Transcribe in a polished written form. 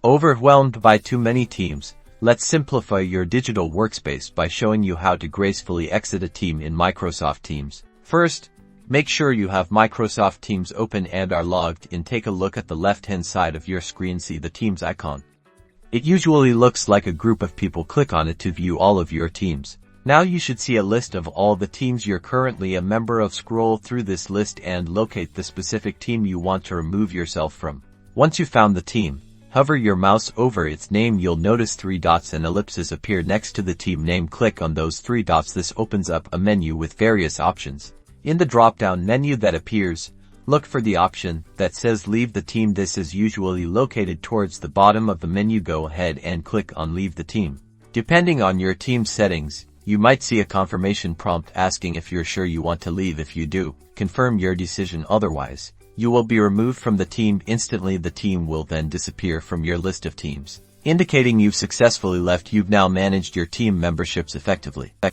Overwhelmed by too many teams? Let's simplify your digital workspace by showing you how to gracefully exit a team in Microsoft Teams. First, make sure you have Microsoft Teams open and are logged in. Take a look at the left-hand side of your screen. See the Teams icon. It usually looks like a group of people. Click on it to view all of your teams. Now you should see a list of all the teams you're currently a member of. Scroll through this list and locate the specific team you want to remove yourself from. Once you found the team, hover your mouse over its name. You'll notice 3 dots and ellipses appear next to the team name. Click on those 3 dots. This opens up a menu with various options. In the drop-down menu that appears, look for the option that says Leave the Team. This is usually located towards the bottom of the menu. Go ahead and click on Leave the Team. Depending on your team settings, you might see a confirmation prompt asking if you're sure you want to leave. If you do, confirm your decision. Otherwise, you will be removed from the team instantly. The team will then disappear from your list of teams, indicating you've successfully left. You've now managed your team memberships effectively.